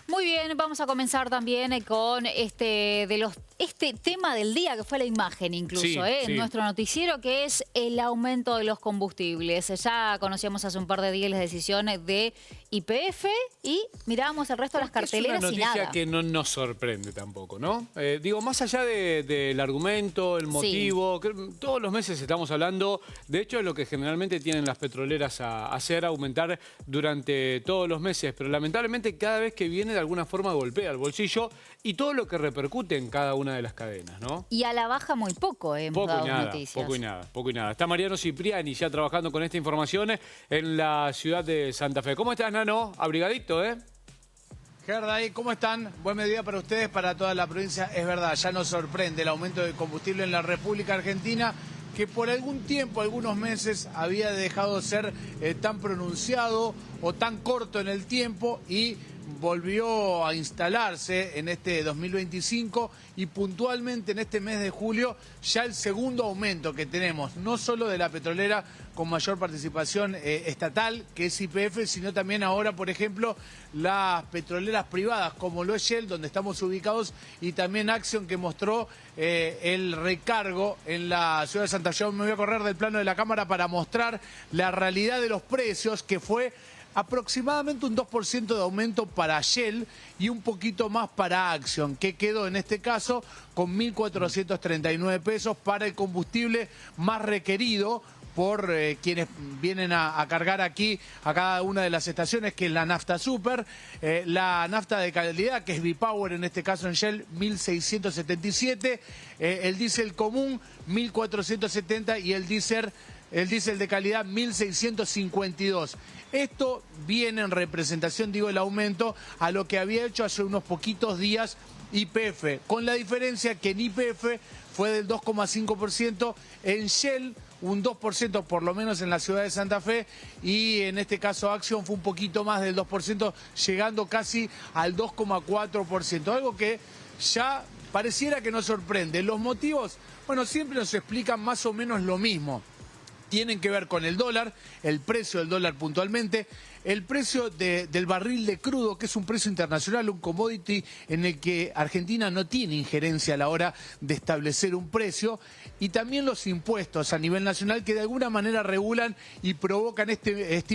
Muy bien, vamos a comenzar también con este tema del día, que fue la imagen incluso, Sí, en nuestro noticiero, que es el aumento de los combustibles. Ya conocíamos hace un par de días las decisiones de YPF y mirábamos el resto de las carteleras y es una noticia nada. que no nos sorprende tampoco, ¿no? Digo, más allá del argumento, el motivo, que todos los meses estamos hablando, de hecho es lo que generalmente tienen las petroleras a hacer, aumentar durante todos los meses, pero lamentablemente cada vez que viene de alguna forma golpea el bolsillo y todo lo que repercute en cada una de las cadenas, ¿no? Y a la baja muy poco hemos dado noticias. Poco y nada. Está Mariano Cipriani ya trabajando con esta información en la ciudad de Santa Fe. ¿Cómo estás, Nano? Abrigadito, ¿eh? Gerday, ¿cómo están? Buen mediodía para ustedes, para toda la provincia. Es verdad, ya nos sorprende el aumento del combustible en la República Argentina, que por algún tiempo, algunos meses, había dejado de ser tan pronunciado o tan corto en el tiempo y volvió a instalarse en este 2025 y puntualmente en este mes de julio ya el segundo aumento que tenemos, no solo de la petrolera con mayor participación estatal, que es YPF, sino también ahora, por ejemplo, las petroleras privadas, como lo es Shell, donde estamos ubicados, y también Axion, que mostró el recargo en la ciudad de Santa Fe. Yo me voy a correr del plano de la cámara para mostrar la realidad de los precios, que fue aproximadamente un 2% de aumento para Shell y un poquito más para Axion, que quedó en este caso con 1.439 pesos para el combustible más requerido por quienes vienen a cargar aquí a cada una de las estaciones, que es la nafta super, la nafta de calidad, que es V-Power en este caso en Shell, 1.677, el diésel común, 1.470 y el diésel de calidad 1.652. Esto viene en representación, digo, el aumento a lo que había hecho hace unos poquitos días YPF, con la diferencia que en YPF fue del 2,5%, en Shell un 2%, por lo menos en la ciudad de Santa Fe, y en este caso Axion fue un poquito más del 2%, llegando casi al 2,4%, algo que ya pareciera que nos sorprende. Los motivos, bueno, siempre nos explican más o menos lo mismo. Tienen que ver con el dólar, el precio del dólar puntualmente, el precio del barril de crudo, que es un precio internacional, un commodity en el que Argentina no tiene injerencia a la hora de establecer un precio, y también los impuestos a nivel nacional que de alguna manera regulan y provocan este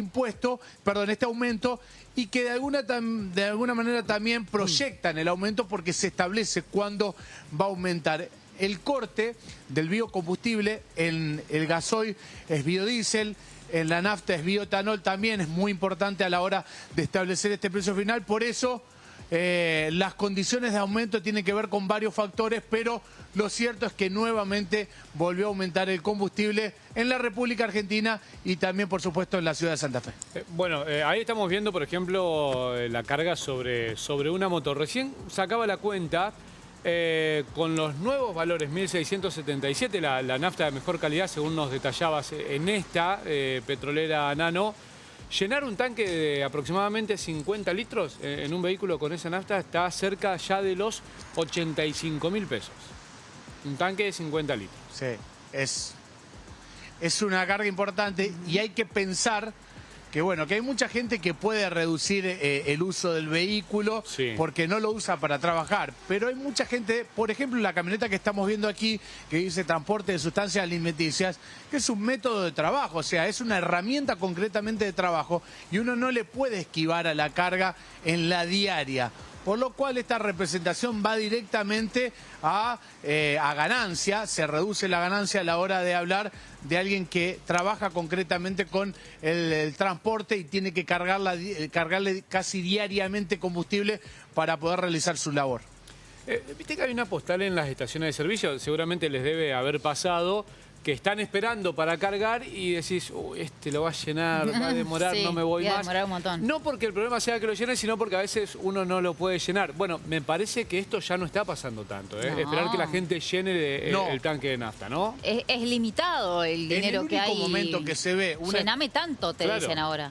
aumento, y que de alguna manera también proyectan el aumento porque se establece cuándo va a aumentar. El corte del biocombustible en el gasoil es biodiesel, en la nafta es bioetanol, también es muy importante a la hora de establecer este precio final. Por eso las condiciones de aumento tienen que ver con varios factores, pero lo cierto es que nuevamente volvió a aumentar el combustible en la República Argentina y también, por supuesto, en la ciudad de Santa Fe. Ahí estamos viendo, por ejemplo, la carga sobre una moto. Recién sacaba la cuenta. Con los nuevos valores, 1.677, la nafta de mejor calidad, según nos detallabas en esta petrolera Nano, llenar un tanque de aproximadamente 50 litros en un vehículo con esa nafta está cerca ya de los 85.000 pesos. Un tanque de 50 litros. Sí, es una carga importante y hay que pensar que bueno, que hay mucha gente que puede reducir el uso del vehículo porque no lo usa para trabajar, pero hay mucha gente, por ejemplo, la camioneta que estamos viendo aquí, que dice transporte de sustancias alimenticias, que es un método de trabajo, o sea, es una herramienta concretamente de trabajo y uno no le puede esquivar a la carga en la diaria. Por lo cual esta representación va directamente a ganancia, se reduce la ganancia a la hora de hablar de alguien que trabaja concretamente con el transporte y tiene que cargarle casi diariamente combustible para poder realizar su labor. Viste que hay una postal en las estaciones de servicio, seguramente les debe haber pasado, que están esperando para cargar y decís, este lo va a llenar, va a demorar, no me voy más. Demorar un montón. No porque el problema sea que lo llene, sino porque a veces uno no lo puede llenar. Bueno, me parece que esto ya no está pasando tanto, ¿eh? No. Esperar que la gente llene el tanque de nafta, ¿no? Es limitado el dinero que hay. En el único momento que se ve... Llename tanto, te dicen ahora.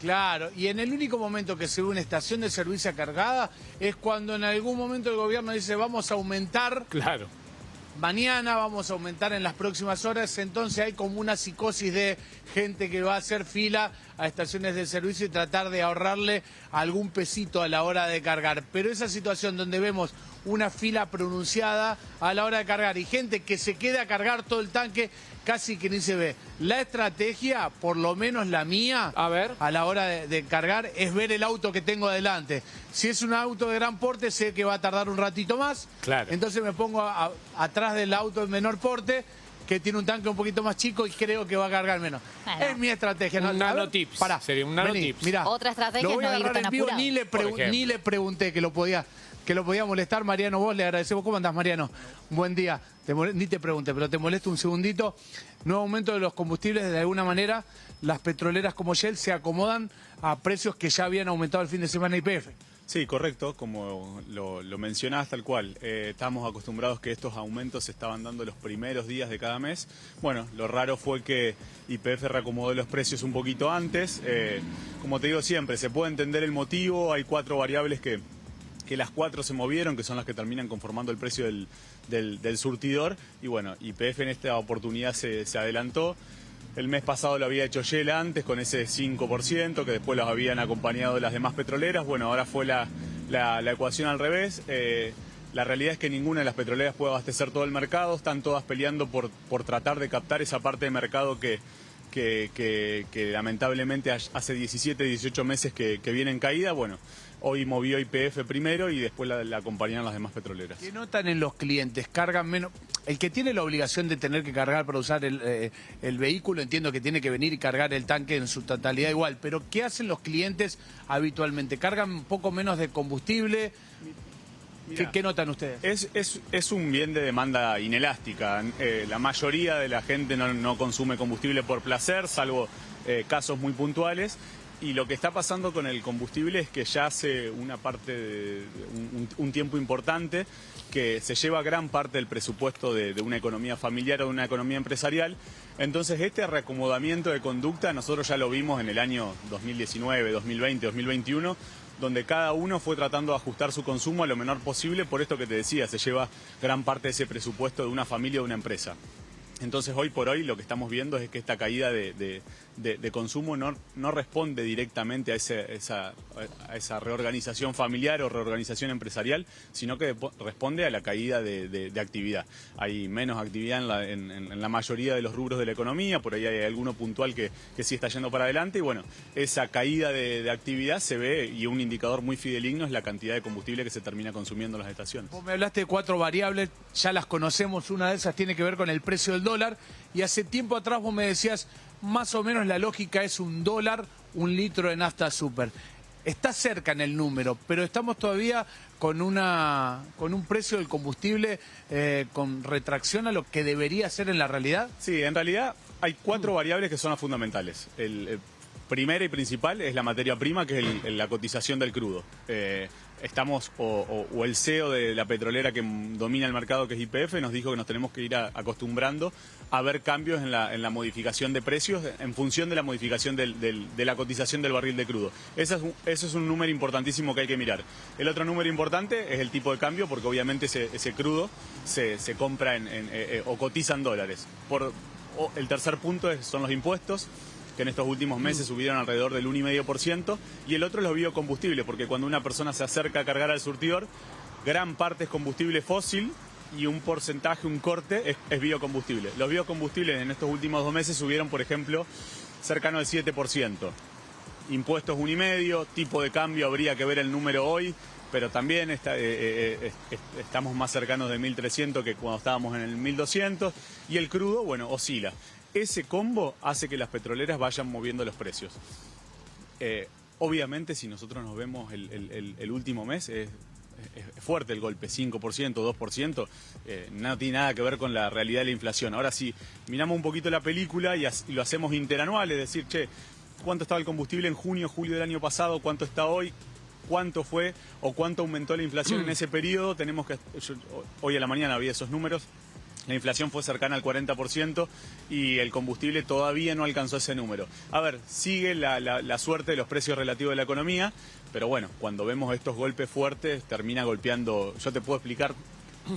Claro, y en el único momento que se ve una estación de servicio cargada es cuando en algún momento el gobierno dice vamos a aumentar... Claro. Mañana vamos a aumentar en las próximas horas, entonces hay como una psicosis de gente que va a hacer fila a estaciones de servicio y tratar de ahorrarle algún pesito a la hora de cargar. Pero esa situación donde vemos una fila pronunciada a la hora de cargar y gente que se queda a cargar todo el tanque, casi que ni se ve. La estrategia, por lo menos la mía, a la hora de cargar, es ver el auto que tengo adelante. Si es un auto de gran porte, sé que va a tardar un ratito más. Claro. Entonces me pongo atrás del auto de menor porte, que tiene un tanque un poquito más chico y creo que va a cargar menos. Bueno. Es mi estrategia. Un nanotips. Sería un nanotips. Mirá, Otra estrategia lo voy es a no ir agarrar tan en vivo, apurado. ni le pregunté que lo podía molestar. Mariano, vos le agradecemos. ¿Cómo andás, Mariano? Buen día. Ni te pregunté, pero te molesto un segundito. Nuevo aumento de los combustibles. De alguna manera, las petroleras como Shell se acomodan a precios que ya habían aumentado el fin de semana YPF. Sí, correcto, como lo mencionás tal cual. Estábamos acostumbrados que estos aumentos se estaban dando los primeros días de cada mes. Bueno, lo raro fue que YPF reacomodó los precios un poquito antes. Como te digo siempre, se puede entender el motivo, hay 4 variables que las 4 se movieron, que son las que terminan conformando el precio del surtidor. Y bueno, YPF en esta oportunidad se adelantó. El mes pasado lo había hecho Shell antes con ese 5%, que después los habían acompañado las demás petroleras. Bueno, ahora fue la ecuación al revés. La realidad es que ninguna de las petroleras puede abastecer todo el mercado. Están todas peleando por tratar de captar esa parte de mercado que lamentablemente hace 17, 18 meses que viene en caída. Bueno, hoy movió YPF primero y después la acompañaron las demás petroleras. ¿Qué notan en los clientes? ¿Cargan menos? El que tiene la obligación de tener que cargar para usar el vehículo, entiendo que tiene que venir y cargar el tanque en su totalidad igual, pero ¿qué hacen los clientes habitualmente? ¿Cargan un poco menos de combustible? ¿Qué notan ustedes? Es un bien de demanda inelástica. La mayoría de la gente no consume combustible por placer, salvo casos muy puntuales. Y lo que está pasando con el combustible es que ya hace un tiempo importante que se lleva gran parte del presupuesto de una economía familiar o de una economía empresarial. Entonces este reacomodamiento de conducta nosotros ya lo vimos en el año 2019, 2020, 2021, donde cada uno fue tratando de ajustar su consumo a lo menor posible, por esto que te decía, se lleva gran parte de ese presupuesto de una familia o de una empresa. Entonces hoy por hoy lo que estamos viendo es que esta caída de consumo no responde directamente a esa reorganización familiar o reorganización empresarial, sino que responde a la caída de actividad. Hay menos actividad en la mayoría de los rubros de la economía, por ahí hay alguno puntual que sí está yendo para adelante y bueno, esa caída de actividad se ve y un indicador muy fidedigno es la cantidad de combustible que se termina consumiendo en las estaciones. Vos me hablaste de 4 variables, ya las conocemos, una de esas tiene que ver con el precio del dólar y hace tiempo atrás vos me decías más o menos la lógica es $1 un litro de nafta super. Está cerca en el número, pero estamos todavía con un precio del combustible con retracción a lo que debería ser en la realidad. Sí, en realidad hay 4 variables que son las fundamentales. Primera y principal es la materia prima, que es la cotización del crudo. Estamos, o el CEO de la petrolera que domina el mercado, que es YPF, nos dijo que nos tenemos que ir acostumbrando a ver cambios en la modificación de precios en función de la modificación de la cotización del barril de crudo. Eso es un número importantísimo que hay que mirar. El otro número importante es el tipo de cambio, porque obviamente ese crudo se compra o cotiza en dólares. El tercer punto son los impuestos, que en estos últimos meses subieron alrededor del 1,5%, y el otro es los biocombustibles, porque cuando una persona se acerca a cargar al surtidor, gran parte es combustible fósil y un porcentaje, un corte, es biocombustible. Los biocombustibles en estos últimos 2 meses subieron, por ejemplo, cercano al 7%. Impuestos 1,5%, tipo de cambio habría que ver el número hoy, pero también estamos más cercanos de 1.300 que cuando estábamos en el 1.200, y el crudo, bueno, oscila. Ese combo hace que las petroleras vayan moviendo los precios. Obviamente, si nosotros nos vemos el último mes, es fuerte el golpe, 5%, 2%, no tiene nada que ver con la realidad de la inflación. Ahora, si miramos un poquito la película y lo hacemos interanual, es decir, ¿cuánto estaba el combustible en junio, julio del año pasado? ¿Cuánto está hoy? ¿Cuánto fue o cuánto aumentó la inflación en ese periodo? Hoy a la mañana había esos números. La inflación fue cercana al 40% y el combustible todavía no alcanzó ese número. A ver, sigue la suerte de los precios relativos de la economía, pero bueno, cuando vemos estos golpes fuertes termina golpeando. Yo te puedo explicar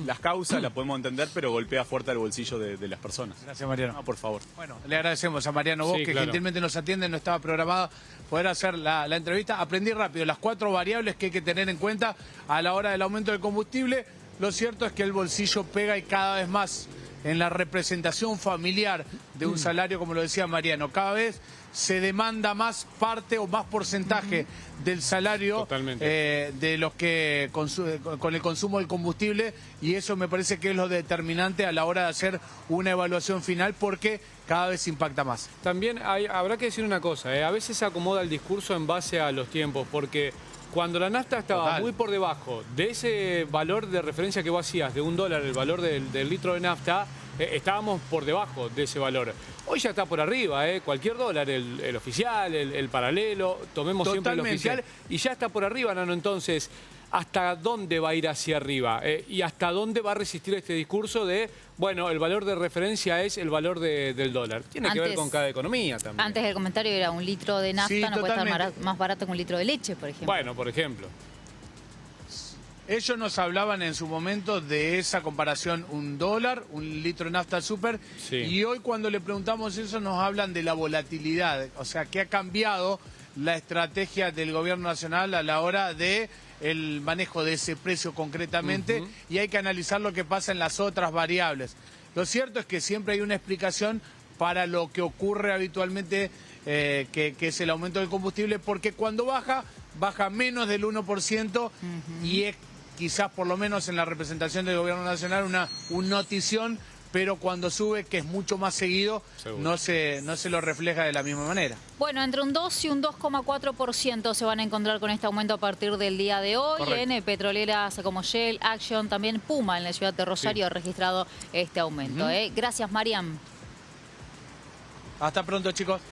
Las causas las podemos entender, pero golpea fuerte al bolsillo de las personas. Gracias, Mariano. No, por favor. Bueno, le agradecemos a Mariano Bosch, Sí, que claro. gentilmente nos atiende, no estaba programada poder hacer la entrevista. Aprendí rápido las 4 variables que hay que tener en cuenta a la hora del aumento del combustible. Lo cierto es que el bolsillo pega y cada vez más en la representación familiar de un salario, como lo decía Mariano. Cada vez se demanda más parte o más porcentaje del salario Totalmente. de los que con el consumo del combustible, y eso me parece que es lo determinante a la hora de hacer una evaluación final, porque cada vez impacta más. También habrá que decir una cosa, a veces se acomoda el discurso en base a los tiempos, porque cuando la nafta estaba Total. muy por debajo de ese valor de referencia que vos hacías, de $1, el valor del litro de nafta, estábamos por debajo de ese valor. Hoy ya está por arriba, cualquier dólar, el oficial, el paralelo, tomemos siempre el Totalmente. oficial, y ya está por arriba, Nano. Entonces, ¿hasta dónde va a ir hacia arriba? ¿Y hasta dónde va a resistir este discurso de, bueno, el valor de referencia es el valor del dólar? Tiene que ver Antes- con cada economía también. Antes del comentario era un litro de nafta, Sí, no puede estar totalmente. más barato que un litro de leche, por ejemplo. Bueno, por ejemplo. Ellos nos hablaban en su momento de esa comparación, $1, un litro de nafta super, Sí. y hoy cuando le preguntamos eso nos hablan de la volatilidad, o sea, que ha cambiado la estrategia del gobierno nacional a la hora de el manejo de ese precio concretamente, y hay que analizar lo que pasa en las otras variables. Lo cierto es que siempre hay una explicación para lo que ocurre habitualmente, que es el aumento del combustible, porque cuando baja menos del 1%, y es quizás por lo menos en la representación del gobierno nacional una notición, pero cuando sube, que es mucho más seguido, Seguro. no se lo refleja de la misma manera. Bueno, entre un 2 y un 2,4% se van a encontrar con este aumento a partir del día de hoy. Correcto. En petroleras como Shell, Action, también Puma en la ciudad de Rosario ha registrado este aumento. Gracias, Mariam. Hasta pronto, chicos.